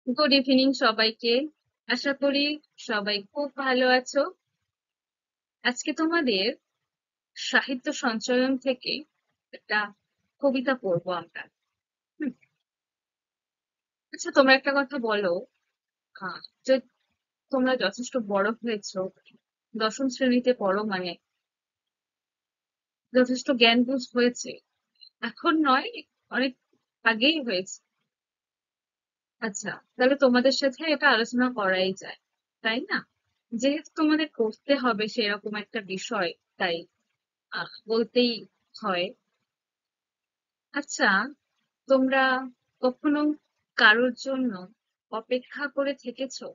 Good evening সবাইকে। আশা করি সবাই খুব ভালো আছো। আজকে তোমাদের সাহিত্য সঞ্চয়ন থেকে একটা কবিতা পড়বো আমরা। হুম, আচ্ছা, তোমরা একটা কথা বলো। যে তোমরা যথেষ্ট বড় হয়েছো, দশম শ্রেণীতে পড়ো মানে যথেষ্ট জ্ঞান বুঝ হয়েছে। এখন নয়, অনেক আগেই হয়েছে। আচ্ছা, তাহলে তোমাদের সাথে এটা আলোচনা করাই যায়, তাই না? যেহেতু তোমাদের করতে হবে সেরকম একটা বিষয়, তাই বলতেই হয়। আচ্ছা, তোমরা কখনো কারোর জন্য অপেক্ষা করে থেকেছো,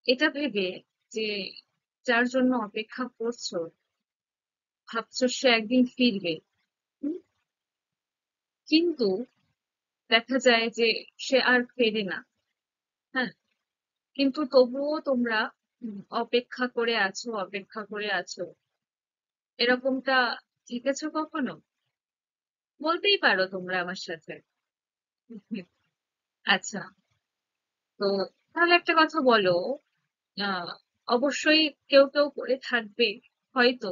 এটা ভেবে যে যার জন্য অপেক্ষা করছো ভাবছো সে একদিন ফিরবে। হুম, কিন্তু দেখা যায় যে সে আর ফেরে না। হ্যাঁ, কিন্তু তবুও তোমরা অপেক্ষা করে আছো, অপেক্ষা করে আছো। এরকমটা থেকেছো কখনো? বলতেই পারো তোমরা আমার সাথে। হুম, আচ্ছা, তো তাহলে একটা কথা বলো। আহ অবশ্যই কেউ কেউ করে থাকবে হয়তো,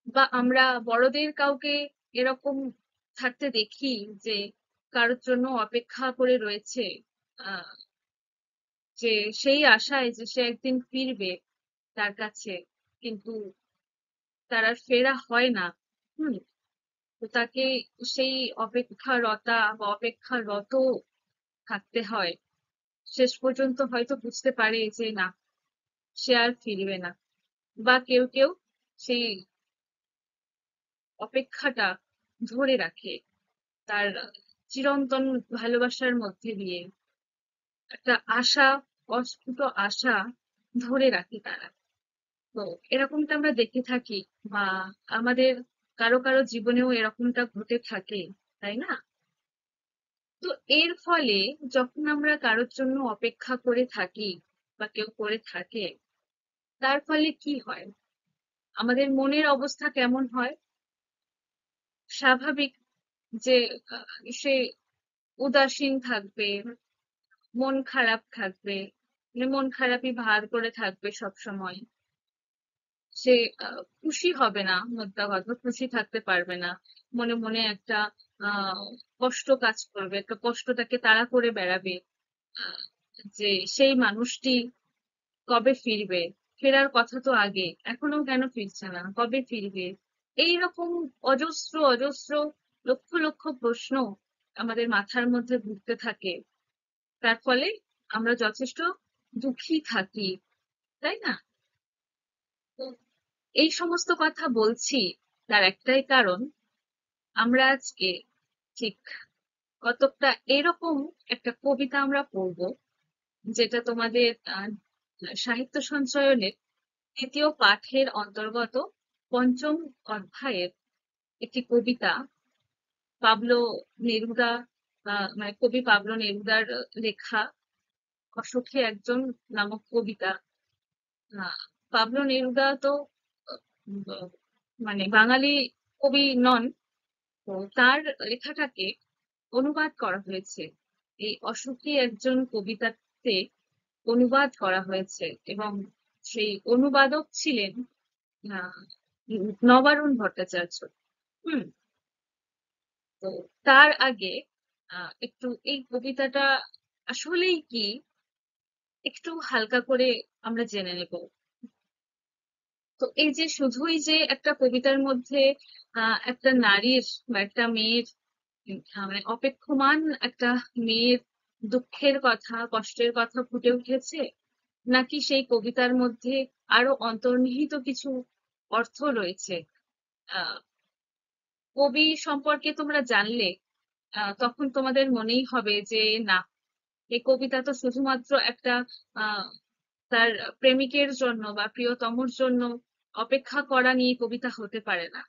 বা আমরা বড়দের কাউকে এরকম থাকতে দেখি যে কারোর জন্য অপেক্ষা করে রয়েছে, আহ যে সেই আশায় যে সে একদিন ফিরবে তার কাছে, কিন্তু তার আর ফেরা হয় না। হুম, তো তাকে সেই অপেক্ষারতা বা অপেক্ষারত থাকতে হয়। শেষ পর্যন্ত হয়তো বুঝতে পারে যে না, সে আর ফিরবে না। বা কেউ কেউ সেই অপেক্ষাটা ধরে রাখে তার চিরন্তন ভালোবাসার মধ্যে দিয়ে। একটা আশা, অস্ফুট আশা ধরে রাখে তারা। তো এরকমটা আমরা দেখে থাকি, বা আমাদের কারো কারো জীবনেও এরকমটা ঘটে থাকে, তাই না? তো এর ফলে যখন আমরা কারোর জন্য অপেক্ষা করে থাকি বা কেউ করে থাকে, তার ফলে কি হয়? আমাদের মনের অবস্থা কেমন হয়? স্বাভাবিক যে সে উদাসীন থাকবে, মন খারাপ থাকবে, মানে মন খারাপই ভার করে থাকবে সব সময়। সে খুশি হবে না, মোদ্দা কথা খুশি থাকতে পারবে না। মনে মনে একটা আহ কষ্ট কাজ করবে, একটা কষ্ট তাকে তাড়া করে বেড়াবে। আহ, যে সেই মানুষটি কবে ফিরবে, ফেরার কথা তো আগে, এখনো কেন ফিরছে না, কবে ফিরবে? এইরকম অজস্র অজস্র লক্ষ লক্ষ প্রশ্ন আমাদের মাথার মধ্যে ঘুরতে থাকে। তার ফলে আমরা যথেষ্ট দুঃখী থাকি, তাই না? তো এই সমস্ত কথা বলছি তার একটাই কারণ, আমরা আজকে ঠিক কতকটা এরকম একটা কবিতা আমরা পড়বো, যেটা তোমাদের সাহিত্য সঞ্চয়নের তৃতীয় পাঠের অন্তর্গত পঞ্চম অধ্যায়ের একটি কবিতা। পাবলো নেরুদা, মানে কবি পাবলো নেরুদার লেখা অসুখী একজন নামক কবিতা। পাবলো নেরুদা তো আহ, মানে বাঙালি কবি নন। তো তার লেখাটাকে অনুবাদ করা হয়েছে, এই অসুখী একজন কবিতাতে অনুবাদ করা হয়েছে। এবং সেই অনুবাদক ছিলেন আহ, নবারুণ ভট্টাচার্য। হুম, তো তার আগে একটু এই কবিতাটা আসলেই কি একটু হালকা করে আমরা জেনে নেব। তো এই যে শুধুই যে একটা কবিতার মধ্যে একটা নারীর বা একটা মেয়ের, মানে অপেক্ষমান একটা মেয়ের দুঃখের কথা, কষ্টের কথা ফুটে উঠেছে, নাকি সেই কবিতার মধ্যে আরো অন্তর্নিহিত কিছু অর্থ রয়েছে? আহ কবি সম্পর্কে তোমরা জানলে তখন তোমাদের মনেই হবে যে না, এই কবিতা তো শুধুমাত্র একটা আহ তার প্রেমিকের জন্য বা প্রিয়তমর জন্য অপেক্ষা করা নিয়ে কবিতা হতে পারে না।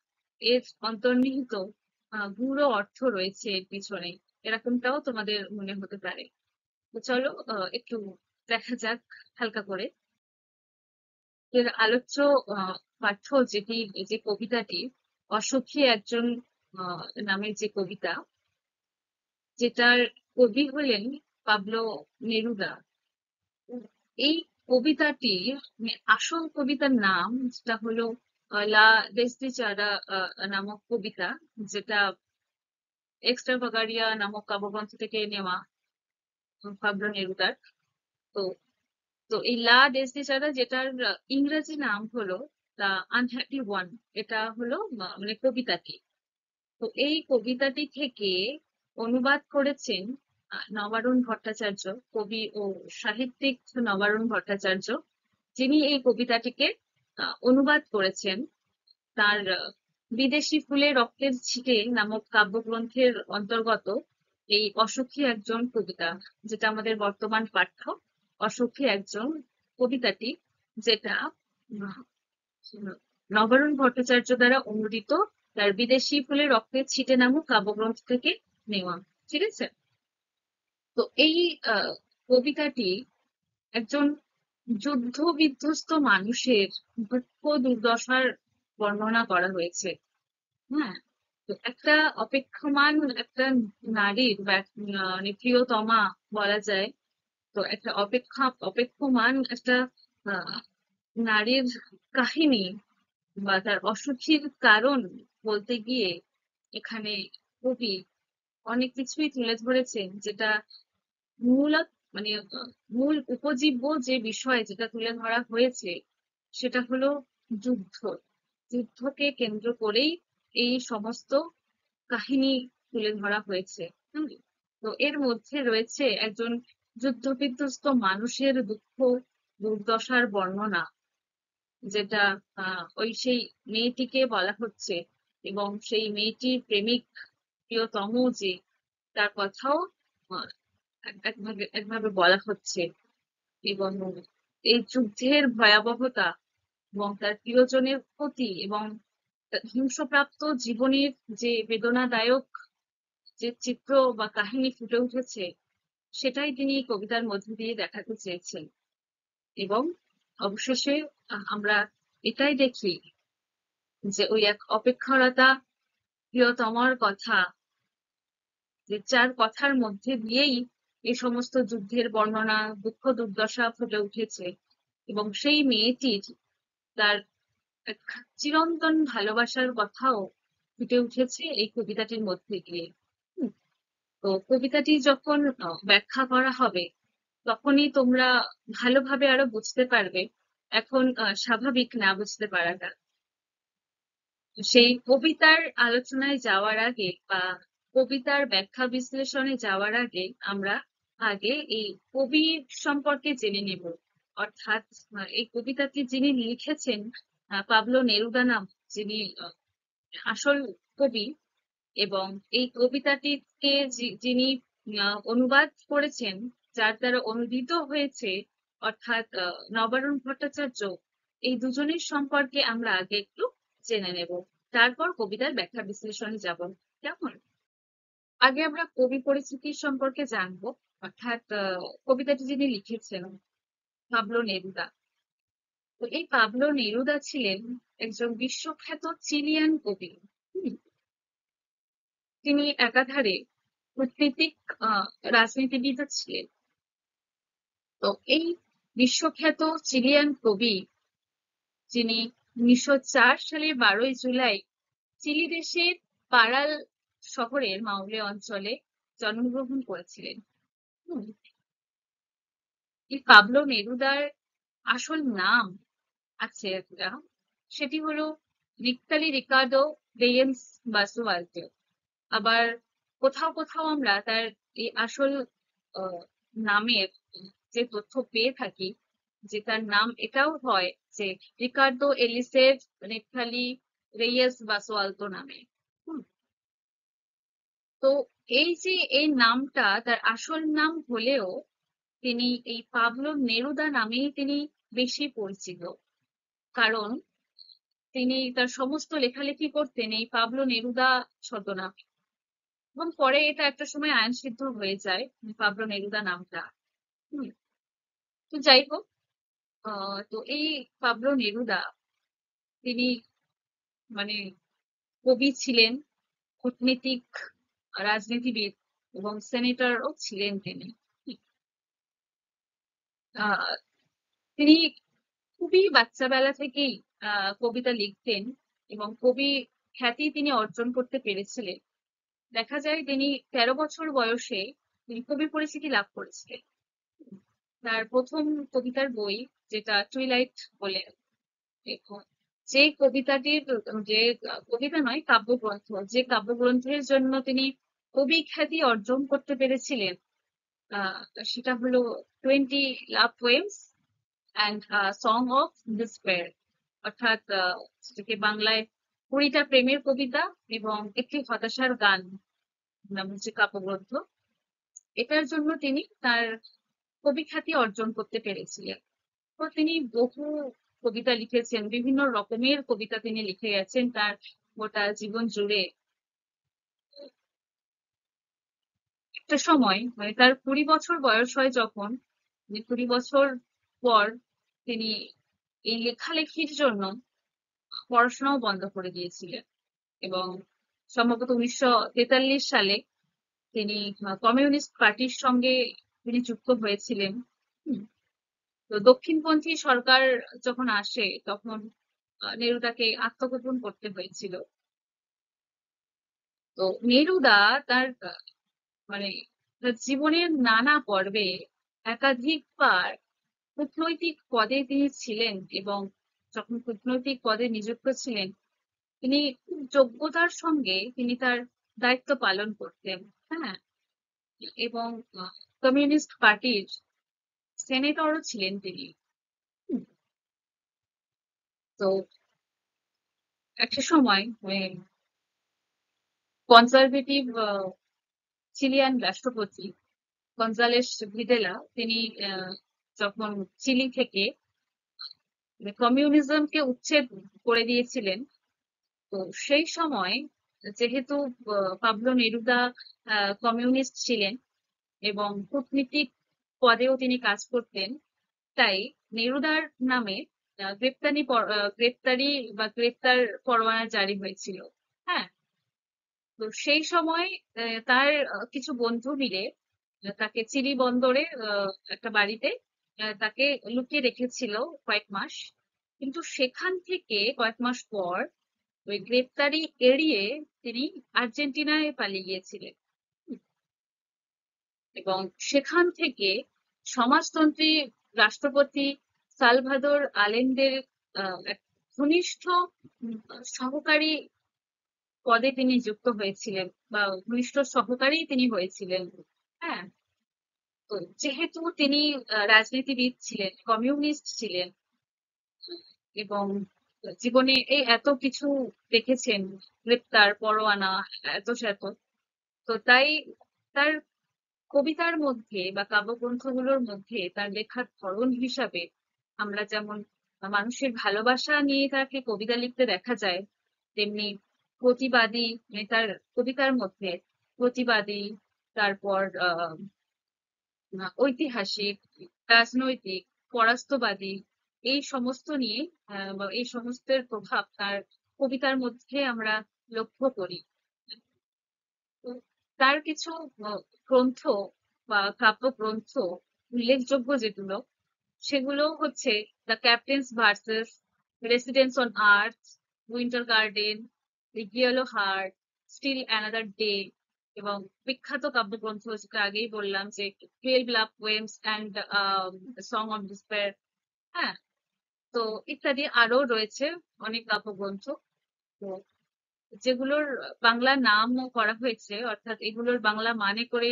এর অন্তর্নিহিত গূঢ় অর্থ রয়েছে এর পিছনে, এরকমটাও তোমাদের মনে হতে পারে। তো চলো একটু দেখা যাক হালকা করে। এর আলোচ্য পাঠ্য যেটি, যে কবিতাটি অসুখী একজন নামের যে কবিতা, যেটার কবি হলেন পাবলো নেরুদা। এই কবিতাটি আসল কবিতার নাম যেটা হলো লা ডেসটিচারা নামক কবিতা, যেটা এক্সট্রাভাগারিয়া নামক কাব্যগ্রন্থ থেকে নেওয়া পাবলো নেরুদার। তো তো এই লা ডেসটিচারা, যেটার ইংরেজি নাম হলো দ্য আনহ্যাপি ওয়ান, এটা হলো মানে কবিতাটি। তো এই কবিতাটি থেকে অনুবাদ করেছেন নবারুণ ভট্টাচার্য, কবি ও সাহিত্যিক নবারুণ ভট্টাচার্য, যিনি এই কবিতাটিকে অনুবাদ করেছেন তার বিদেশি ফুলে রক্তের ছিটে নামক কাব্যগ্রন্থের অন্তর্গত এই অসুখী একজন কবিতা, যেটা আমাদের বর্তমান পাঠ্য অসুখী একজন কবিতাটি, যেটা নবারুণ ভট্টাচার্য দ্বারা অনুদিত তার বিদেশি ফুলে রক্তের ছিটে নামক কাব্যগ্রন্থ থেকে নেওয়া। ঠিক আছে। তো এই কবিতাটি একজন যুদ্ধ বিধ্বস্ত মানুষের দুঃখ দুর্দশার বর্ণনা করা হয়েছে। হ্যাঁ। তো একটা অপেক্ষমান একটা নারীর বা মানে প্রিয়তমা বলা যায়। তো একটা অপেক্ষমান একটা আহ, নারীর কাহিনী বা তার অসুখীর কারণ বলতে গিয়ে এখানে কবি অনেক কিছুই তুলে ধরেছেন, যেটা মূল মানে মূল উপজীব্য যে বিষয় যেটা তুলে ধরা হয়েছে সেটা হলো যুদ্ধ। যুদ্ধকে কেন্দ্র করেই এই সমস্ত কাহিনী তুলে ধরা হয়েছে। হুম। তো এর মধ্যে রয়েছে একজন যুদ্ধ বিধ্বস্ত মানুষের দুঃখ দুর্দশার বর্ণনা, যেটা ওই সেই মেয়েটিকে বলা হচ্ছে, এবং সেই মেয়েটির প্রেমিক প্রিয়তম যে তার কথাও আহ, একভাবে একভাবে বলা হচ্ছে। এবং এই যুদ্ধের ভয়াবহতা এবং তার প্রিয়জনের ক্ষতি এবং ধ্বংসপ্রাপ্ত জীবনের যে বেদনাদায়ক যে চিত্র বা কাহিনী ফুটে উঠেছে, সেটাই তিনি এই কবিতার মধ্যে দিয়ে দেখাতে চেয়েছেন। এবং অবশেষে আমরা এটাই দেখি যে ওই এক অপেক্ষারতা প্রিয়তমার কথা, যে যার কথার মধ্যে দিয়েই এই সমস্ত যুদ্ধের বর্ণনা দুঃখ দুর্দশা ফুটে উঠেছে, এবং সেই মেয়েটির তার এক চিরন্তন ভালোবাসার কথাও ফুটে উঠেছে এই কবিতাটির মধ্যে দিয়ে। হুম। তো কবিতাটি যখন ব্যাখ্যা করা হবে তখনই তোমরা ভালোভাবে আরো বুঝতে পারবে। এখন স্বাভাবিক না বুঝতে পারাটা। সেই কবিতার আলোচনায় যাওয়ার আগে বা কবিতার ব্যাখ্যা বিশ্লেষণে যাওয়ার আগে আমরা আগে এই কবির সম্পর্কে জেনে নেব। অর্থাৎ এই কবিতাটি যিনি লিখেছেন পাবলো নেরুদা নাম, যিনি আসল কবি, এবং এই কবিতাটিকে যিনি অনুবাদ করেছেন, যার দ্বারা অনুদিত হয়েছে, অর্থাৎ নবারুণ ভট্টাচার্য, এই দুজনের সম্পর্কে আমরা আগে একটু জেনে নেব, তারপর কবিতার ব্যাখ্যা বিশ্লেষণে যাব। কেমন? আগে আমরা কবি পরিচিতির সম্পর্কে জানবো। অর্থাৎ কবিতাটি যিনি লিখেছেন পাবলো নেরুদা। তো এই পাবলো নেরুদা ছিলেন একজন বিশ্বখ্যাত চিলিয়ান কবি। হুম। তিনি একাধারে কূটনীতিক রাজনীতিবিদও ছিলেন। তো এই বিশ্বখ্যাত চিলিয়ান কবি, যিনি 1904 সালের 12ই জুলাই চিলি দেশের পারাল শহরের মাউলে অঞ্চলে জন্মগ্রহণ করেছিলেন। হুম। এই পাবলো নেরুদার আসল নাম আছে একটা, সেটি হলো ভিক্টরি রিকার্ডো রেয়েন্স বাসুয়ালতো। আবার কোথাও কোথাও আমরা তার এই আসল আহ, নামের যে তথ্য পেয়ে থাকি, যে তার নাম এটাও হয় যে রিকার্ডো এলিসের নেপথালি রেইয়েস বাসোয়ালতো নামে। হুম। তো এই যে এই নামটা তার আসল নাম হলেও তিনি এই পাবলো নেরুদা নামেই তিনি বেশি পরিচিত। কারণ তিনি তার সমস্ত লেখালেখি করতেন এই পাবলো নেরুদা ছদ্মনামে, এবং পরে এটা একটা সময় আইন সিদ্ধ হয়ে যায় পাবলো নেরুদা নামটা। হুম। তো যাই হোক, তো এই পাবলো নেরুদা তিনি মানে কবি ছিলেন, কূটনীতিক, রাজনীতিবিদ এবং সেনেটরও ছিলেন তিনি। আহ তিনি খুবই বাচ্চাবেলা থেকেই কবিতা লিখতেন এবং কবি খ্যাতি তিনি অর্জন করতে পেরেছিলেন। দেখা যায় তিনি 13 বছর বয়সে তিনি কবি পরিচিতি লাভ করেছিলেন। তার প্রথম কবিতার বই, যেটা টুইলাইট বলে, এবং যে কবিতাটির যে কবিতা নয়, কাব্যগ্রন্থ, যে কাব্যগ্রন্থের জন্য তিনি কবি খ্যাতি অর্জন করতে পেরেছিলেন, আহ সেটা হলো 20 love poems and song of despair, অর্থাৎ যেটাকে বাংলায় 20টা প্রেমের কবিতা এবং একটি হতাশার গান নামক যে কাব্যগ্রন্থ, এটার জন্য তিনি তার কবি খ্যাতি অর্জন করতে পেরেছিলেন। তো তিনি বহু কবিতা লিখেছেন, বিভিন্ন রকমের কবিতা তিনি লিখে গেছেন তার গোটা জীবন জুড়ে। একটা সময় মানে তার 20 বছর বয়স হয় যখন, 20 বছর পর তিনি এই লেখালেখির জন্য পড়াশোনাও বন্ধ করে দিয়েছিলেন, এবং সম্ভবত 1943 সালে তিনি কমিউনিস্ট পার্টির সঙ্গে তিনি যুক্ত হয়েছিলেন। হুম, তো দক্ষিণপন্থী সরকার যখন আসে তখন নেরুদাকে আত্মগোপন করতে হয়েছিল। তো নেরুদা তার মানে তার জীবনের নানা পর্বে একাধিকবার কূটনৈতিক পদে তিনি ছিলেন, এবং যখন কূটনৈতিক পদে নিযুক্ত ছিলেন তিনি খুব যোগ্যতার সঙ্গে তিনি তার দায়িত্ব পালন করতেন। হ্যাঁ, এবং কমিউনিস্ট পার্টির সেনেটরও ছিলেন তিনি। হুম, তো একটা সময় কনজারভেটিভ চিলিয়ান রাষ্ট্রপতি গঞ্জালেস ভিদেলা তিনি আহ, যখন চিলি থেকে কমিউনিজমকে উচ্ছেদ করে দিয়েছিলেন, তো সেই সময় যেহেতু পাবলো নেরুদা কমিউনিস্ট ছিলেন এবং কূটনীতিক পদেও তিনি কাজ করতেন, তাই নেরুদার নামে গ্রেপ্তারি বা গ্রেপ্তার পরোয়ানা জারি হয়েছিল। হ্যাঁ, তো সেই সময় তার কিছু বন্ধু মিলে তাকে চিলি বন্দরে একটা বাড়িতে তাকে লুকিয়ে রেখেছিল কয়েক মাস। কিন্তু সেখান থেকে কয়েক মাস পর ওই গ্রেপ্তারি এড়িয়ে তিনি আর্জেন্টিনায় পালিয়ে গিয়েছিলেন, এবং সেখান থেকে সমাজতন্ত্রী রাষ্ট্রপতি সালভাদর আলেন্দের এক ঘনিষ্ঠ উম, সহকারী পদে তিনি যুক্ত হয়েছিলেন, বা ঘনিষ্ঠ সহকারী তিনি হয়েছিলেন। হ্যাঁ, তো যেহেতু তিনি রাজনীতিবিদ ছিলেন, কমিউনিস্ট ছিলেন, এবং জীবনে এই এত কিছু দেখেছেন, গ্রেপ্তার পরোয়ানা, এত সেত, তো তাই তার কবিতার মধ্যে বা কাব্যগ্রন্থগুলোর মধ্যে তার লেখার ধরন হিসাবে আমরা যেমন মানুষের ভালোবাসা নিয়ে তাকে কবিতা লিখতে দেখা যায়, তেমনি প্রতিবাদী, মানে তার কবিতার মধ্যে প্রতিবাদী, তারপর ঐতিহাসিক, রাজনৈতিক, পরাস্তবাদী, এই সমস্ত নিয়ে বা এই সমস্তের প্রভাব তার কবিতার মধ্যে আমরা লক্ষ্য করি। তো তার কিছু আহ, গ্রন্থ বা কাব্যগ্রন্থ উল্লেখযোগ্য যেগুলো, সেগুলো হচ্ছে the captain's verses, residence on earth, winter garden, the yellow heart, still another day, এবং বিখ্যাত কাব্যগ্রন্থ যেটা আগেই বললাম যে 12 love poems and song of despair. হ্যাঁ, তো ইত্যাদি আরো রয়েছে অনেক কাব্যগ্রন্থ। তো যেগুলোর বাংলা নামও করা হয়েছে, অর্থাৎ এগুলোর বাংলা মানে করে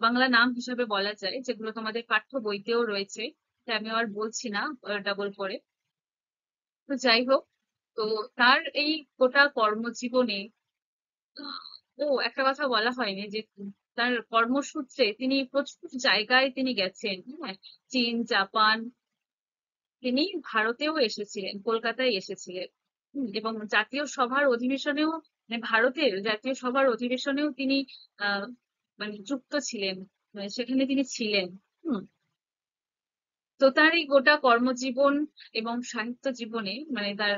বাংলা নাম হিসাবে বলা যায়, যেগুলো তোমাদের পাঠ্য বইতেও রয়েছে, তাই আমি আর বলছি না ডাবল করে। তো যাই হোক, তো তার এই গোটা কর্মজীবনে আহ, একটা কথা বলা হয়নি যে তার কর্মসূত্রে তিনি প্রচুর জায়গায় তিনি গেছেন। হ্যাঁ, চীন, জাপান, তিনি ভারতেও এসেছিলেন, কলকাতায় এসেছিলেন। এবং জাতীয় সভার অধিবেশনেও, মানে ভারতের জাতীয় সভার অধিবেশনেও তিনি আহ মানে যুক্ত ছিলেন, মানে সেখানে তিনি ছিলেন। হুম, তো তার এই গোটা কর্মজীবন এবং সাহিত্য জীবনে, মানে তার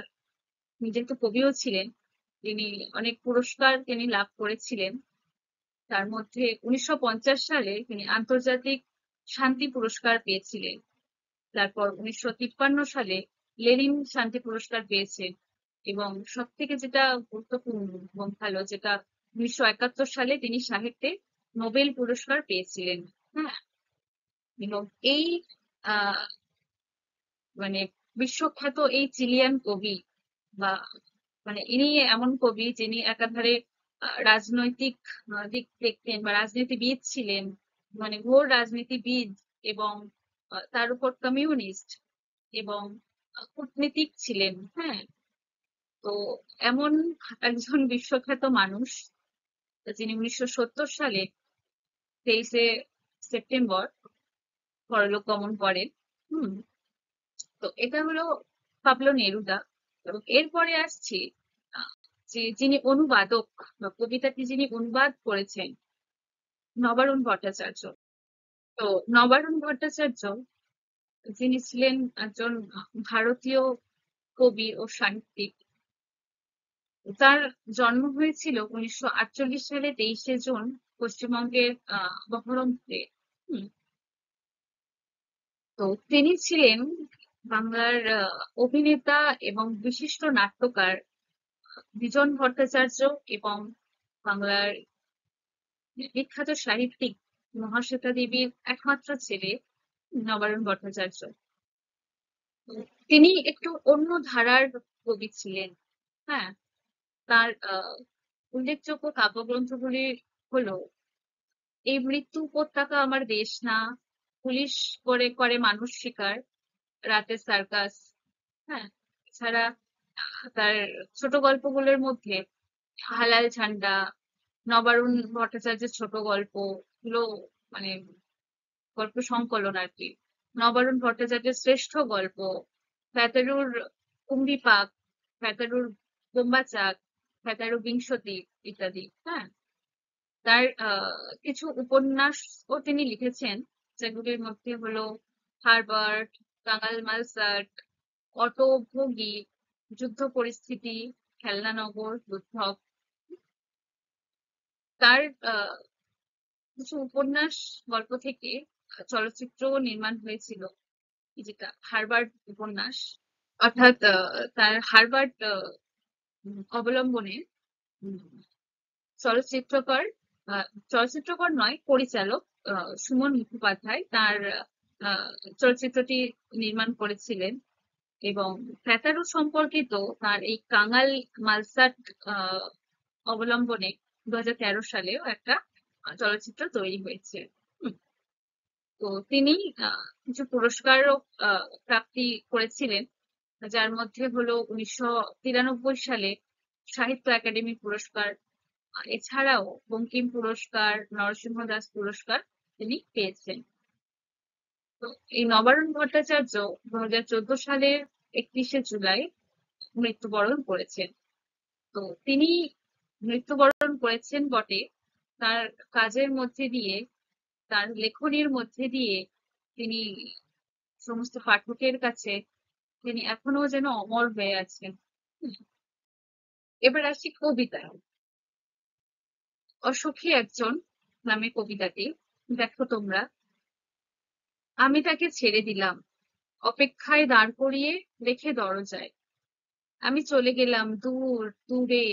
নিজে তো কবিও ছিলেন, তিনি অনেক পুরস্কার তিনি লাভ করেছিলেন। তার মধ্যে 1950 সালে তিনি আন্তর্জাতিক শান্তি পুরস্কার পেয়েছিলেন। তারপর 1953 সালে লেনিন শান্তি পুরস্কার পেয়েছেন। এবং সব থেকে যেটা গুরুত্বপূর্ণ এবং ভালো, যেটা 1971 সালে তিনি সাহিত্যে নোবেল পুরস্কার পেয়েছিলেন। হ্যাঁ, এবং এই আহ মানে বিশ্বখ্যাত এই চিলিয়ান কবি, বা মানে ইনি এমন কবি যিনি একাধারে রাজনৈতিক দিক দেখতেন বা রাজনীতিবিদ ছিলেন, মানে ঘোর রাজনীতিবিদ, এবং তার উপর কমিউনিস্ট, এবং কূটনীতিক ছিলেন। হ্যাঁ, তো এমন একজন বিশ্বখ্যাত মানুষ যিনি 1970 সালে 23শে সেপ্টেম্বর পরলোক গমন করেন। হুম। তো এটা হলো পাবলো নেরুদা। এবং এরপরে আসছি আহ, যে যিনি অনুবাদক বা কবিতাটি যিনি অনুবাদ করেছেন, নবারুণ ভট্টাচার্য। তো নবারুণ ভট্টাচার্য যিনি ছিলেন একজন ভারতীয় কবি ও সাহিত্যিক। তার জন্ম হয়েছিল 1948 সালে 23শে জুন পশ্চিমবঙ্গের বহরমপুরে। হুম। তো তিনি ছিলেন বাংলার অভিনেতা এবং বিশিষ্ট নাট্যকার বিজন ভট্টাচার্য, এবং বাংলার বিখ্যাত সাহিত্যিক মহাশ্বেতা দেবীর একমাত্র ছেলে নবারুণ ভট্টাচার্য। তিনি একটু অন্য ধারার কবি ছিলেন। হ্যাঁ, তার উল্লেখযোগ্য কাব্যগ্রন্থগুলি হলো এই মৃত্যু উপত্যকা আমার দেশ না, পুলিশ করে করে মানুষ শিকার, রাতের সার্কাস। হ্যাঁ, এছাড়া তার ছোট গল্পগুলোর মধ্যে হালাল ঝান্ডা, নবারুণ ভট্টাচার্যের ছোট গল্প গুলো, মানে গল্প সংকলন আর কি, নবারুণ ভট্টাচার্যের শ্রেষ্ঠ গল্প, ফ্যাতারুর কুম্ভি পাক, ফ্যাতারুর বোম্বা চাক, ফ্যাতারু বিংশতি ইত্যাদি। হ্যাঁ, তার কিছু উপন্যাসও তিনি লিখেছেন, যেগুলির মধ্যে হলো হারবার্ট, কাঙাল মালসাট, অটোভোগী, যুদ্ধ পরিস্থিতি, খেলনানগর, দুর্ধব। তার কিছু উপন্যাস গল্প থেকে চলচ্চিত্র নির্মাণ হয়েছিল, যেটা হারবার্ট উপন্যাস, অর্থাৎ তার হারবার্ট অবলম্বনে উম, চলচ্চিত্রকার চলচ্চিত্রকার নয়, পরিচালক সুমন মুখোপাধ্যায় তার আহ, চলচ্চিত্রটি নির্মাণ করেছিলেন। এবং ফ্যাতারু সম্পর্কিত তার এই কাঙাল মালসাট আহ, অবলম্বনে 2013 সালেও একটা চলচ্চিত্র তৈরি হয়েছে। হুম। তো তিনি কিছু পুরস্কারও প্রাপ্তি করেছিলেন, যার মধ্যে হলো 1993 সালে সাহিত্য একাডেমি পুরস্কার, এছাড়াও বঙ্কিম পুরস্কার, নরসিংহ দাস পুরস্কার তিনি পেয়েছেন। তো এই নবারুণ ভট্টাচার্য 2014 সালের 31শে জুলাই মৃত্যুবরণ করেছেন। তো তিনি মৃত্যুবরণ করেছেন বটে, তার কাজের মধ্যে দিয়ে, তার লেখনীর মধ্যে দিয়ে তিনি সমস্ত পাঠকের কাছে তিনি এখনো যেন অমর হয়ে আছেন। এবার আসি কবিতায়। অসুখী একজন নামে কবিতাটি দেখো তোমরা। আমি তাকে ছেড়ে দিলাম, অপেক্ষায় দাঁড় করিয়ে রেখে দরজায়। আমি চলে গেলাম দূর দূরে,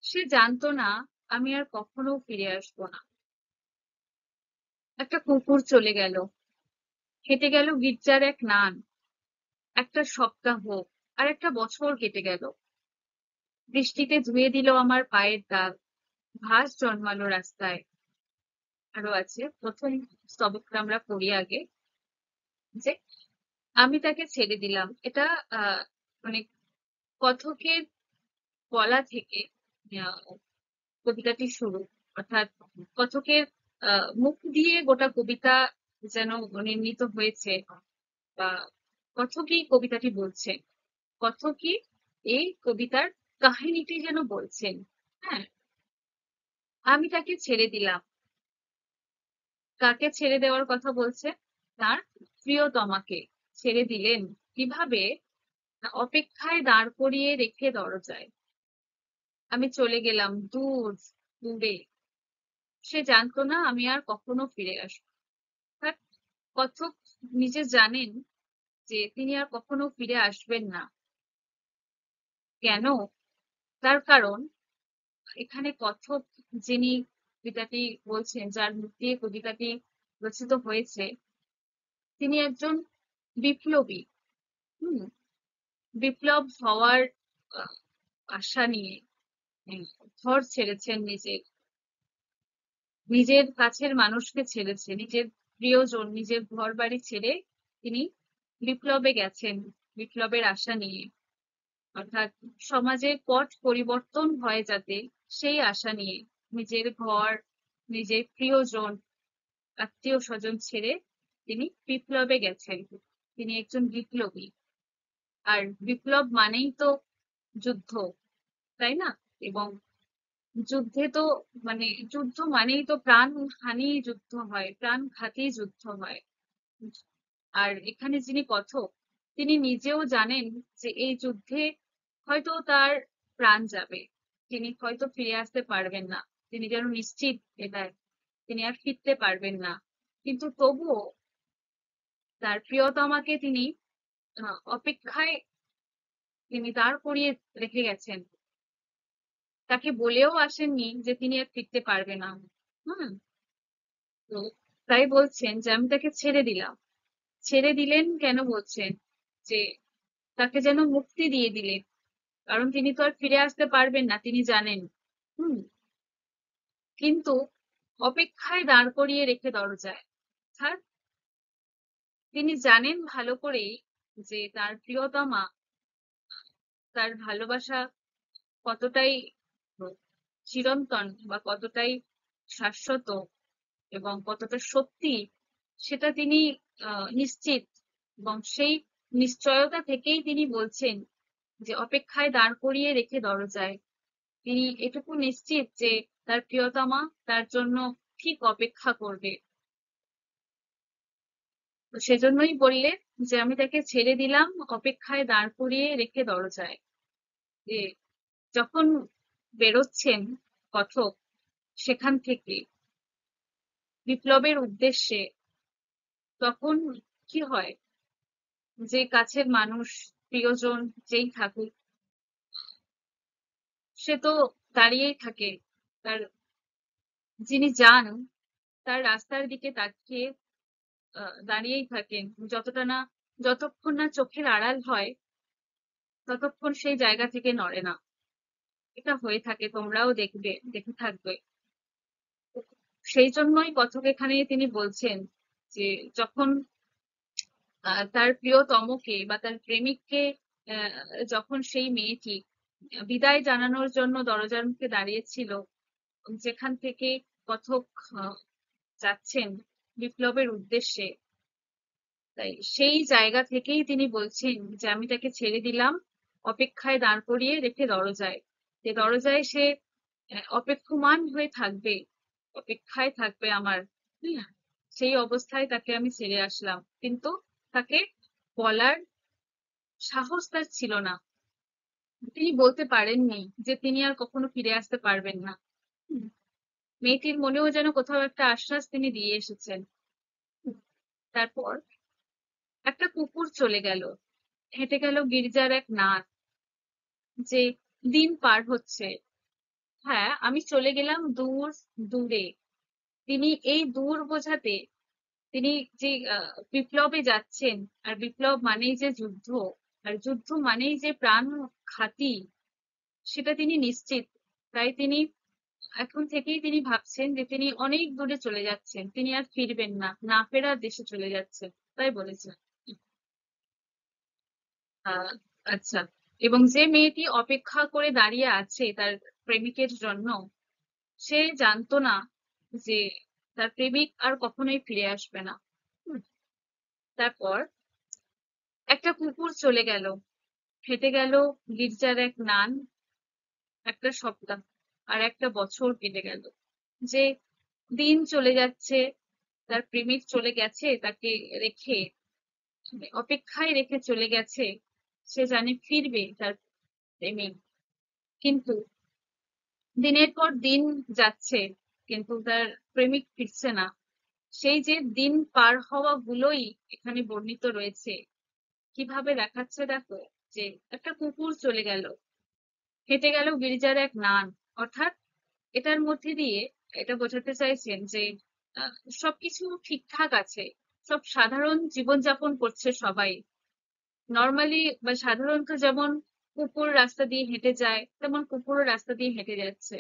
সে জানতো না আমি আর কখনো ফিরে আসবো না। একটা কুকুর চলে গেল, কেটে গেল গির্জার এক নান, একটা সপ্তাহ আর একটা বছর কেটে গেল। বৃষ্টিতে ধুয়ে দিল আমার পায়ের দাগ, ঘাস জন্মালো রাস্তায়। আরো আছে, প্রথম স্তবকটা আমরা পড়ি আগে, যে আমি তাকে ছেড়ে দিলাম। এটা মানে কথকের গলা থেকে আহ, কবিতাটি শুরু, অর্থাৎ কথকের মুখ দিয়ে গোটা কবিতা যেন নির্মিত হয়েছে, বা কথকই কবিতাটি বলছে, কথকই এই কবিতার কাহিনীটি যেন বলছেন। হ্যাঁ, আমি তাকে ছেড়ে দিলাম। কাকে ছেড়ে দেওয়ার কথা বলছে? তার প্রিয়তমাকে ছেড়ে দিলেন কিভাবে? না, অপেক্ষায় দাঁড় করিয়ে রেখে দরজায়। আমি চলে গেলাম দূর দূরে, সে জানতো না আমি আর কখনো ফিরে আসবো। অর্থাৎ কথক নিজে জানেন যে তিনি আর কখনো ফিরে আসবেন না। কেন? তার কারণ এখানে কথক যিনি কবিতাটি বলছেন, যার মুখ দিয়ে কবিতাটি রচিত হয়েছে, তিনি একজন বিপ্লবী। হুম, বিপ্লব হওয়ার আহ, আশা নিয়ে ঘর ছেড়েছেন, নিজের নিজের কাছের মানুষকে ছেড়েছে, নিজের প্রিয়জন, নিজের ঘর বাড়ি ছেড়ে তিনি বিপ্লবে গেছেন, বিপ্লবের আশা নিয়ে। অর্থাৎ সমাজের পট পরিবর্তন হয় যাতে, সেই আশা নিয়ে নিজের ঘর, নিজের প্রিয়জন, আত্মীয় স্বজন ছেড়ে তিনি বিপ্লবে গেছেন। তিনি একজন বিপ্লবী। আর বিপ্লব মানেই তো যুদ্ধ, তাই না? এবং যুদ্ধে তো মানে যুদ্ধ মানেই তো প্রাণহানি যুদ্ধ হয়, প্রাণঘাতী যুদ্ধ হয়। আর এখানে যিনি কথক, তিনি নিজেও জানেন যে এই যুদ্ধে হয়তো তার প্রাণ যাবে, তিনি হয়তো ফিরে আসতে পারবেন না, তিনি যেন নিশ্চিত এটা, তিনি আর ফিরতে পারবেন না। কিন্তু তবুও তার প্রিয়তমাকে তিনি অপেক্ষায় তিনি দাঁড় করিয়ে রেখে গেছেন। তাকে বলেও আসেননি যে তিনি আর ফিরতে পারবে না। হুম। তো তাই বলছেন যে আমি তাকে ছেড়ে দিলাম। ছেড়ে দিলেন কেন বলছেন? যে তাকে যেন মুক্তি দিয়ে দিলেন, কারণ তিনি তো আর ফিরে আসতে পারবেন না, তিনি জানেন। হুম। কিন্তু অপেক্ষায় দাঁড় করিয়ে রেখে দরজায়, অর্থাৎ তিনি জানেন ভালো করেই যে তার প্রিয়তমা, তার ভালোবাসা কতটাই চিরন্তন বা কতটাই শাশ্বত এবং কতটা সত্যি, সেটা তিনি নিশ্চিত। এবং সেই নিশ্চয়তা থেকেই তিনি বলছেন যে অপেক্ষায় দাঁড় করিয়ে রেখে দরজায়। তিনি এটুকু নিশ্চিত যে তার প্রিয়তমা তার জন্য ঠিক অপেক্ষা করবে। তো সেজন্যই বললেন যে আমি তাকে ছেড়ে দিলাম অপেক্ষায় দাঁড় করিয়ে রেখে দরজায়। যে যখন বেরোচ্ছেন কথক সেখান থেকে বিপ্লবের উদ্দেশ্যে, তখন কি হয়, যে কাছের মানুষ, প্রিয়জন যেই থাকুক, সে তো দাঁড়িয়েই থাকে। তার যিনি যান, তার রাস্তার দিকে তাকিয়ে দাঁড়িয়েই থাকেন, যতক্ষণ না চোখের আড়াল হয় ততক্ষণ সেই জায়গা থেকে নড়ে না। এটা হয়ে থাকে, তোমরাও দেখে থাকবে। সেই জন্যই কথক এখানে তিনি বলছেন যে যখন তার প্রিয়তমকে বা তার প্রেমিককে, আহ, যখন সেই মেয়েটি বিদায় জানানোর জন্য দরজার মুখে দাঁড়িয়েছিল, যেখান থেকে কথক আহ, যাচ্ছেন বিপ্লবের উদ্দেশ্যে, তাই সেই জায়গা থেকেই তিনি বলছেন যে আমি তাকে ছেড়ে দিলাম অপেক্ষায় দাঁড় করিয়ে রেখে দরজায়। যে দরজায় সে অপেক্ষমান হয়ে থাকবে, অপেক্ষায় থাকবে আমার। হ্যাঁ, সেই অবস্থায় তাকে আমি ছেড়ে আসলাম, কিন্তু তাকে বলার সাহস তার ছিল না। তিনি বলতে পারেননি যে তিনি আর কখনো ফিরে আসতে পারবেন না। হুম, মেয়েটির মনেও যেন কোথাও একটা আশ্বাস তিনি দিয়ে এসেছেন। হুম, তারপর একটা কুকুর চলে গেল, হেঁটে গেল গির্জার এক নাথ। যে দিন পার হচ্ছে, হ্যাঁ আমি চলে গেলাম দূর দূরে। তিনি এই দূর বোঝাতে, তিনি যে বিপ্লবে যাচ্ছেন, আর বিপ্লব মানেই যে যুদ্ধ, আর যুদ্ধ মানেই যে প্রাণ ঘাতী, সেটা তিনি নিশ্চিত। তাই তিনি এখন থেকেই তিনি ভাবছেন যে তিনি অনেক দূরে চলে যাচ্ছেন, তিনি আর ফিরবেন না, না ফেরার দেশে চলে যাচ্ছেন, তাই বলেছেন। আহ আচ্ছা। এবং যে মেয়েটি অপেক্ষা করে দাঁড়িয়ে আছে তার প্রেমিকের জন্য, সে জানতো না যে তার প্রেমিক আর কখনোই ফিরে আসবে না। হুম, তারপর একটা কুকুর চলে গেল, হেঁটে গেল গির্জার এক নান। একটা সপ্তাহ আর একটা বছর কেটে গেল। যে দিন চলে যাচ্ছে, তার প্রেমিক চলে গেছে তাকে রেখে, অপেক্ষায় রেখে চলে গেছে। সে জানে ফিরবে তার প্রেমিক, কিন্তু দিনের পর দিন যাচ্ছে, কিন্তু তার প্রেমিক ফিরছে না। সেই যে দিন পার হওয়া গুলোই এখানে বর্ণিত রয়েছে। কিভাবে দেখাচ্ছে দেখো, যে একটা কুকুর চলে গেল, হেঁটে গেল গির্জার এক নান, অর্থাৎ এটার মধ্যে দিয়ে এটা বোঝাতে চাইছেন যে আহ, সবকিছু ঠিকঠাক আছে, সব সাধারণ জীবনযাপন করছে সবাই নর্মালি, বা সাধারণত যেমন কুকুর রাস্তা দিয়ে হেঁটে যায় তেমন কুকুরও রাস্তা দিয়ে হেঁটে যাচ্ছে।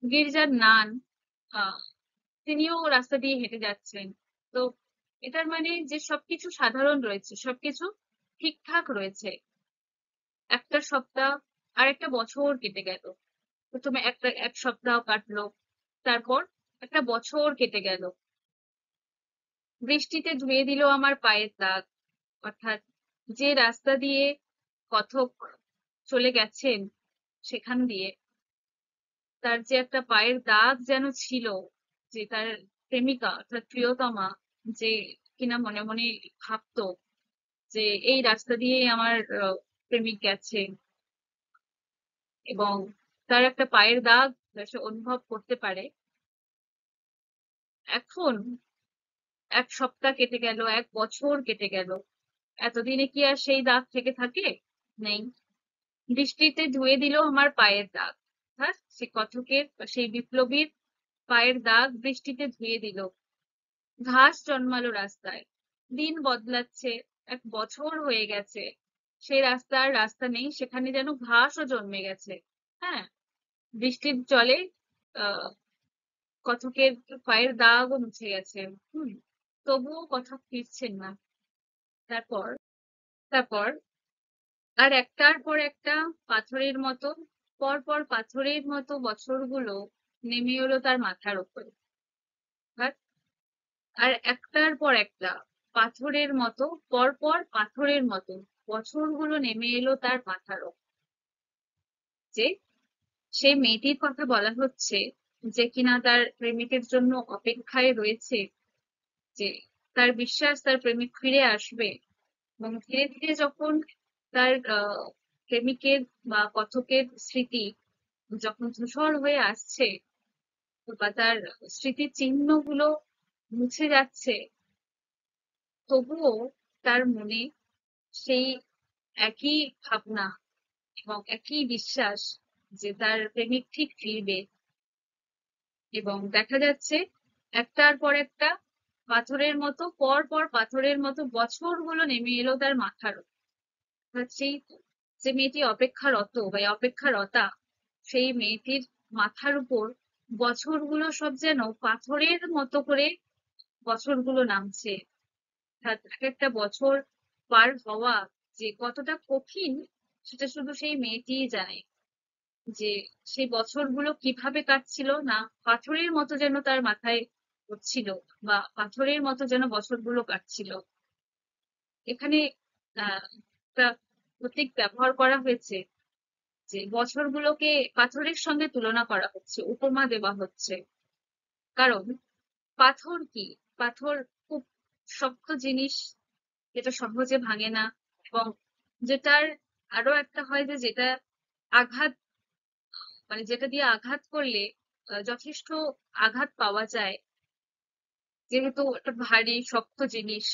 গির্জার নান আহ তিনিও রাস্তা দিয়ে হেঁটে যাচ্ছেন। তো এটার মানে যে সবকিছু সাধারণ রয়েছে, সবকিছু ঠিকঠাক রয়েছে। একটা সপ্তাহ আর একটা বছর কেটে গেল। প্রথমে এক সপ্তাহ কাটলো, তারপর একটা বছর কেটে গেল। বৃষ্টিতে ধুয়ে দিল আমার পায়ের দাগ, অর্থাৎ যে রাস্তা দিয়ে কথক চলে গেছেন সেখান দিয়ে তার যে একটা পায়ের দাগ যেন ছিল, যে তার প্রেমিকা অর্থাৎ প্রিয়তমা, যে কিনা মনে মনে ভাবতো যে এই রাস্তা দিয়েই আমার প্রেমিক গেছে, এবং তার একটা পায়ের দাগ সে অনুভব করতে পারে। এখন এক সপ্তাহ কেটে গেল, এক বছর কেটে গেল, এতদিনে কি আর সেই দাগ থেকে থাকে? নেই। বৃষ্টিতে ধুয়ে দিল আমার পায়ের দাগ, অর্থাৎ সে কথকের বা সেই বিপ্লবীর পায়ের দাগ বৃষ্টিতে ধুয়ে দিল। ঘাস জন্মালো রাস্তায়, দিন বদলাচ্ছে, এক বছর হয়ে গেছে, সেই রাস্তার রাস্তা নেই, সেখানে যেন ঘাসও জন্মে গেছে। হ্যাঁ, বৃষ্টির জলে আহ কথকের পায়ের দাগও মুছে গেছে। হুম, তবুও কথক ফিরছেন না। তারপর তারপর আর একটার পর একটা পাথরের মতো, পর পর পাথরের মতো বছরগুলো নেমে এলো তার মাথার উপরে। আর আর একটার পর একটা পাথরের মতো, পর পর পাথরের মতো বছরগুলো নেমে এলো তার মাথার উপর। যে সেই মেয়েটির কথা বলা হচ্ছে, যে কিনা তার প্রেমিকের জন্য অপেক্ষায় রয়েছে, যে তার বিশ্বাস তার প্রেমিক ফিরে আসবে। এবং ধীরে ধীরে যখন তার প্রেমিকের বা কথকের স্মৃতি যখন ধূসর হয়ে আসছে, বা তার স্মৃতির চিহ্নগুলো মুছে যাচ্ছে, তবুও তার মনে সেই একই ভাবনা এবং একই বিশ্বাস যে তার প্রেমিক ঠিক ফিরবে। এবং দেখা যাচ্ছে একটার পর একটা পাথরের মতো, পর পর পাথরের মতো বছরগুলো নেমে এলো তার মাথার উপর। অর্থাৎ সেই যে মেয়েটি অপেক্ষারত বা অপেক্ষারতা, সেই মেয়েটির মাথার উপর বছরগুলো সব যেন পাথরের মতো করে বছরগুলো নামছে। অর্থাৎ এক একটা বছর পার হওয়া যে কতটা কঠিন, সেটা শুধু সেই মেয়েটিই জানে। যে সেই বছরগুলো কিভাবে কাটছিল না, পাথরের মতো যেন তার মাথায় হচ্ছিল, বা পাথরের মতো যেন বছরগুলো কাটছিল। এখানে একটা প্রতীক ব্যবহার করা হয়েছে, যে বছরগুলোকে পাথরের সঙ্গে তুলনা করা হচ্ছে, উপমা দেওয়া হচ্ছে। কারণ পাথর কি, পাথর খুব শক্ত জিনিস, যেটা সহজে ভাঙে না, এবং যেটার আরো একটা হয় যে যেটা আঘাত, মানে যেটা দিয়ে আঘাত করলে যথেষ্ট আঘাত পাওয়া যায়, যেহেতু একটা ভারী শক্ত জিনিস।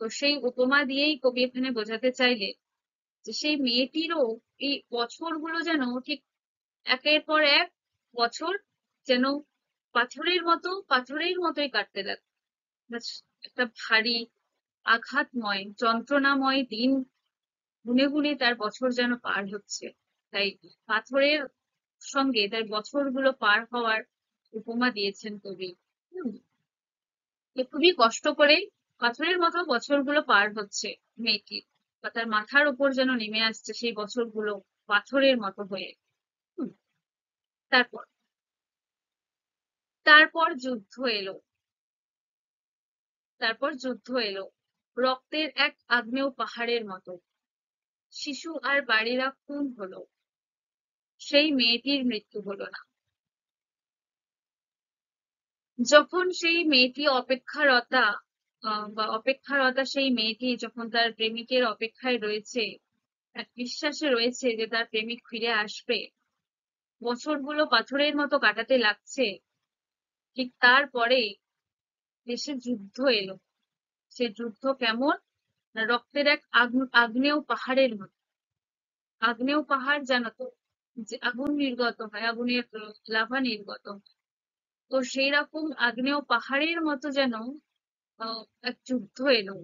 তো সেই উপমা দিয়েই কবি এখানে বোঝাতে চাইলে যে সেই মেয়েটিরও এই বছরগুলো যেন ঠিক একের পর এক বছর যেন পাথরের মতোই কাটতে লাগে। ব্যাস, একটা ভারী আঘাতময় যন্ত্রণাময় দিন গুনে গুনে তার বছর যেন পার হচ্ছে। তাই পাথরের সঙ্গে তার বছরগুলো পার হওয়ার উপমা দিয়েছেন কবি। হুম, তো খুবই কষ্ট করে পাথরের মতো বছরগুলো পার হচ্ছে মেয়েটি, বা তার মাথার উপর যেন নেমে আসছে সেই বছরগুলো পাথরের মতো হয়ে। হুম, তারপর তারপর যুদ্ধ এলো, তারপর যুদ্ধ এলো রক্তের এক আগ্নেয় পাহাড়ের মতো। শিশু আর বাড়িরা খুন হলো, সেই মেয়েটির মৃত্যু হলো না। যখন সেই মেয়েটি অপেক্ষারতা, বা অপেক্ষারতা সেই মেয়েটি যখন তার প্রেমিকের অপেক্ষায় রয়েছে, এক বিশ্বাসে রয়েছে যে তার প্রেমিক ফিরে আসবে, বছরগুলো পাথরের মতো কাটাতে লাগছে, ঠিক তারপরে দেশে যুদ্ধ এলো। সে যুদ্ধ কেমন? না, রক্তের এক আগ্নেয় পাহাড়ের মতো। আগ্নেয় পাহাড় জানো তো, যে আগুন নির্গত হয়, আগুনের লাভা নির্গত হয়। তো সেই রকম আগ্নেয় পাহাড়ের মতো যেন এক যুদ্ধ এলো।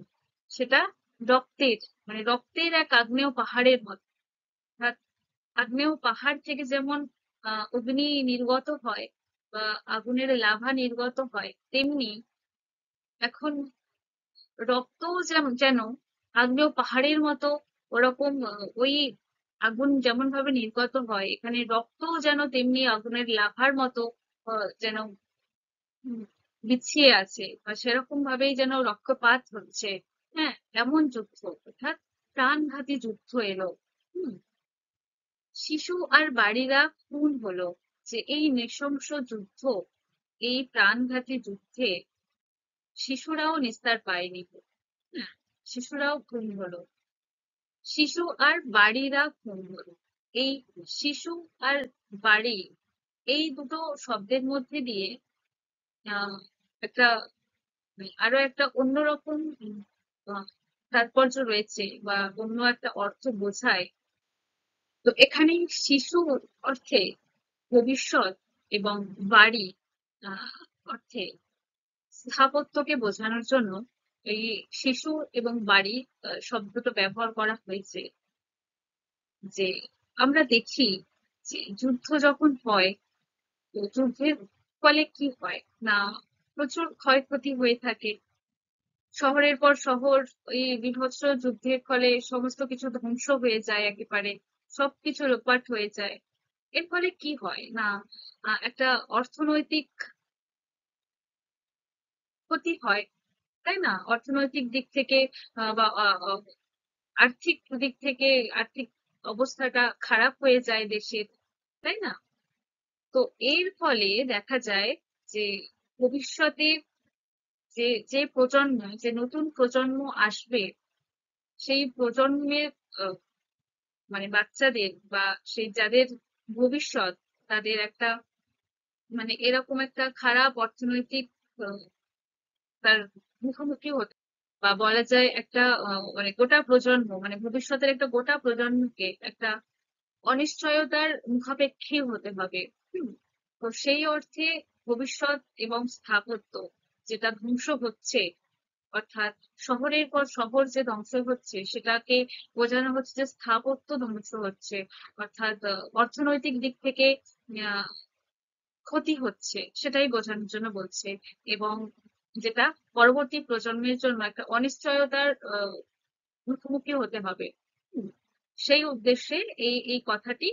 সেটা রক্তের, মানে রক্তের এক আগ্নেয় পাহাড়ের মতো। অর্থাৎ আগ্নেয় পাহাড় থেকে যেমন অগ্নি নির্গত হয় বা আগুনের লাভা নির্গত হয়, তেমনি এখন রক্তও যেন আগ্নেয় পাহাড়ের মতো ওরকম ওই আগুন যেমন ভাবে নির্গত হয়, এখানে রক্তও যেন তেমনি আগুনের লাভার মতো যেন উম, বিছিয়ে আছে, বা সেরকম ভাবেই যেন রক্তপাত হচ্ছে। হ্যাঁ, এমন যুদ্ধ, অর্থাৎ প্রাণঘাতী যুদ্ধ এলো। হুম। শিশু আর বাড়িরা খুন হলো। যে এই নৃশংস যুদ্ধ, এই প্রাণঘাতী যুদ্ধে শিশুরাও নিস্তার পায়নি। হ্যাঁ, শিশুরাও খুন হলো। শিশু আর বাড়িরা খুন হলো। এই শিশু আর বাড়ি, এই দুটো শব্দের মধ্যে দিয়ে আহ একটা আরো একটা অন্যরকম আহ, তাৎপর্য রয়েছে, বা অন্য একটা অর্থ বোঝায়। তো এখানে শিশু অর্থে ভবিষ্যৎ, এবং বাড়ি আহ অর্থে স্থাপত্যকে বোঝানোর জন্য এই শিশু এবং বাড়ি শব্দটা ব্যবহার করা হয়েছে। যে আমরা দেখি যে যুদ্ধ যখন হয়, তো যুদ্ধের ফলে কি হয় না, প্রচুর ক্ষয়ক্ষতি হয়ে থাকে। শহরের পর শহর এই বীভৎস যুদ্ধের ফলে সমস্ত কিছু ধ্বংস হয়ে যায় একেবারে, সবকিছু লোপাট হয়ে যায়। এর ফলে কি হয় না, একটা অর্থনৈতিক ক্ষতি হয়, তাই না? অর্থনৈতিক দিক থেকে বা আর্থিক দিক থেকে আর্থিক অবস্থাটা খারাপ হয়ে যায় দেশের, তাই না? তো এর ফলে দেখা যায় যে ভবিষ্যতে যে যে প্রজন্ম, যে নতুন প্রজন্ম আসবে, সেই প্রজন্মের আহ, মানে বাচ্চাদের, বা সেই যাদের ভবিষ্যৎ, তাদের একটা মানে এরকম একটা খারাপ অর্থনৈতিক আহ, তার মুখোমুখি হতে, বা বলা যায় একটা মানে গোটা প্রজন্ম, মানে ভবিষ্যতের একটা গোটা প্রজন্মকে একটা অনিশ্চয়তার মুখাপেক্ষী হতে হবে। হুম। তো সেই অর্থে ভবিষ্যৎ এবং স্থাপত্য যেটা ধ্বংস হচ্ছে, অর্থাৎ শহরের পর শহর যে ধ্বংস হচ্ছে, সেটাকে বোঝানো হচ্ছে যে স্থাপত্য ধ্বংস হচ্ছে। অর্থাৎ অর্থনৈতিক দিক থেকে আহ ক্ষতি হচ্ছে, সেটাই বোঝানোর জন্য বলছে। এবং যেটা পরবর্তী প্রজন্মের জন্য একটা অনিশ্চয়তার মুখোমুখি হতে হবে। হুম। সেই উদ্দেশ্যে এই এই কথাটি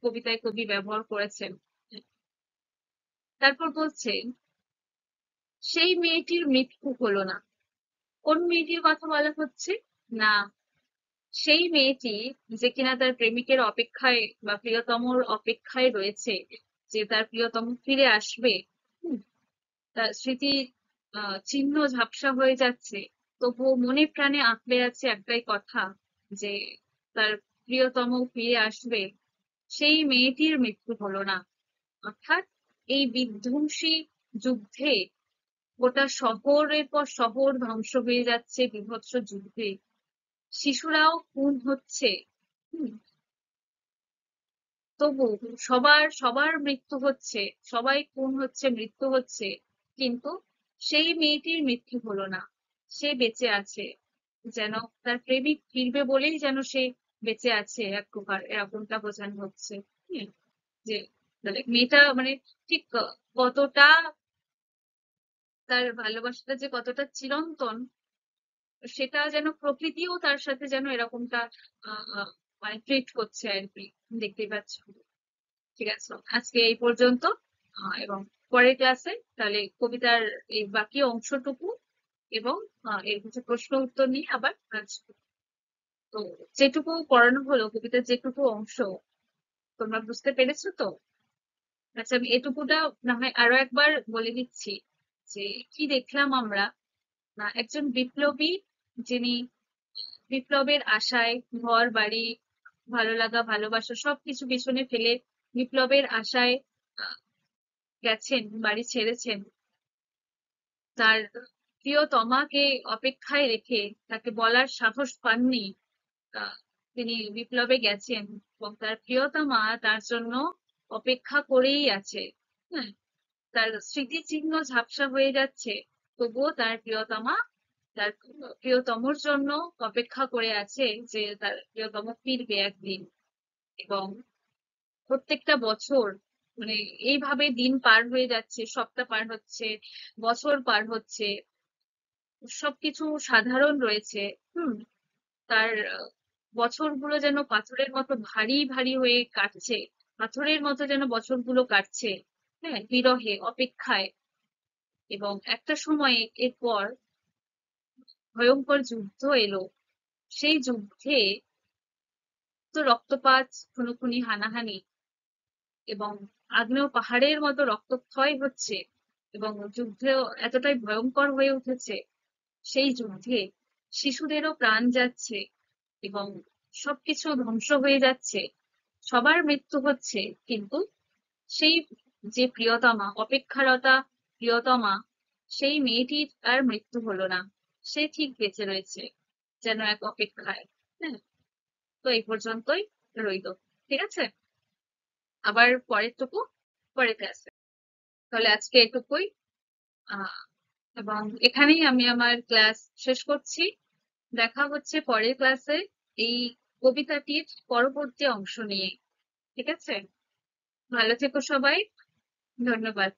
কবিতায় কবি ব্যবহার করেছেন। তারপর বলছে, সেই মেয়েটির মৃত্যু হলো না। কোন মেয়েটির কথা বলা হচ্ছে? না, সেই মেয়েটি যে কিনা তার প্রেমিকের অপেক্ষায় বা প্রিয়তমর অপেক্ষায় রয়েছে, যে তার প্রিয়তম ফিরে আসবে। হুম। তার স্মৃতি চিহ্ন ঝাপসা হয়ে যাচ্ছে, তবুও মনে প্রাণে আঁকড়ে আছে একটাই কথা, যে তার প্রিয়তম ফিরে আসবে। সেই মেয়েটির মৃত্যু হলো না। অর্থাৎ এই বিধ্বংসী যুদ্ধে গোটা শহরের পর শহর ধ্বংস হয়ে যাচ্ছে বীভৎস যুদ্ধে, শিশুরাও খুন হচ্ছে। হুম। তবু সবার সবার মৃত্যু হচ্ছে, সবাই খুন হচ্ছে, মৃত্যু হচ্ছে, কিন্তু সেই মেয়েটির মৃত্যু হলো না। সে বেঁচে আছে, যেন তার প্রেমিক ফিরবে বলেই যেন সে বেঁচে আছে এক প্রকার, এরকমটা বোঝানো হচ্ছে। হুম। যে মানে মেয়েটা মানে ঠিক কতটা তার ভালোবাসাটা যে কতটা চিরন্তন, সেটা যেন প্রকৃতিও তার সাথে যেন এরকমটা আহ আহ, মানে ট্রিট করছে আর কি। দেখতেই পাচ্ছ। ঠিক আছে, আজকে এই পর্যন্ত। এবং পরের ক্লাসে তাহলে কবিতার এই বাকি অংশটুকু এবং এর কিছু প্রশ্ন উত্তর নিয়ে আবার আসবো। তো যেটুকু পড়ানো হলো, কবিতার যেটুকু অংশ, তোমরা বুঝতে পেরেছো তো? আচ্ছা, আমি এটুকুটা না হয় আরো একবার বলে দিচ্ছি। যে কি দেখলাম আমরা, না একজন বিপ্লবী, যিনি বিপ্লবের আশায় ঘর বাড়ি, ভালো লাগা ভালোবাসা সবকিছু পিছনে ফেলে বিপ্লবের আশায় আহ, গেছেন, বাড়ি ছেড়েছেন। তার প্রিয়তমাকে অপেক্ষায় রেখে তাকে বলার সাহস পাননি, তিনি বিপ্লবে গেছেন এবং তার প্রিয়তমা তার জন্য অপেক্ষা করেই আছে। হ্যাঁ, তার স্মৃতিচিহ্ন ঝাপসা হয়ে যাচ্ছে, তবুও তার প্রিয়তমা তার প্রিয়তমর জন্য অপেক্ষা করে আছে যে তার প্রিয়তম ফিরবে একদিন। এবং প্রত্যেকটা বছর মানে এইভাবে দিন পার হয়ে যাচ্ছে, সপ্তাহ পার হচ্ছে, বছর পার হচ্ছে, সবকিছু সাধারণ রয়েছে। হুম, তার বছরগুলো যেন পাথরের মতো ভারী ভারী হয়ে কাটছে, পাথরের মতো যেন বছরগুলো কাটছে। হ্যাঁ, বিরহে, অপেক্ষায়। এবং একটা সময়ে এরপর ভয়ঙ্কর যুদ্ধ এলো। সেই যুদ্ধে তো রক্তপাত, খুনোখুনি, হানাহানি এবং আগ্নেয় পাহাড়ের মতো রক্তক্ষয় হচ্ছে এবং যুদ্ধ এতটাই ভয়ঙ্কর হয়ে উঠেছে, সেই যুদ্ধে শিশুদেরও প্রাণ যাচ্ছে এবং সবকিছু ধ্বংস হয়ে যাচ্ছে, সবার মৃত্যু হচ্ছে। কিন্তু সেই যে প্রিয়তমা, অপেক্ষারতা প্রিয়তমা, সেই মেয়েটির আর মৃত্যু হলো না, সে ঠিক বেঁচে রয়েছে যেন এক অপেক্ষায়। হ্যাঁ, তো এই পর্যন্তই রইলো। ঠিক আছে, আবার পরের টুকু পরে ক্লাসে। তাহলে আজকে এটুকুই। আহ এবং এখানেই আমি আমার ক্লাস শেষ করছি। দেখা হচ্ছে পরের ক্লাসে এই কবিতাটির পরবর্তী অংশ নিয়ে। ঠিক আছে, ভালো থেকো সবাই, ধন্যবাদ।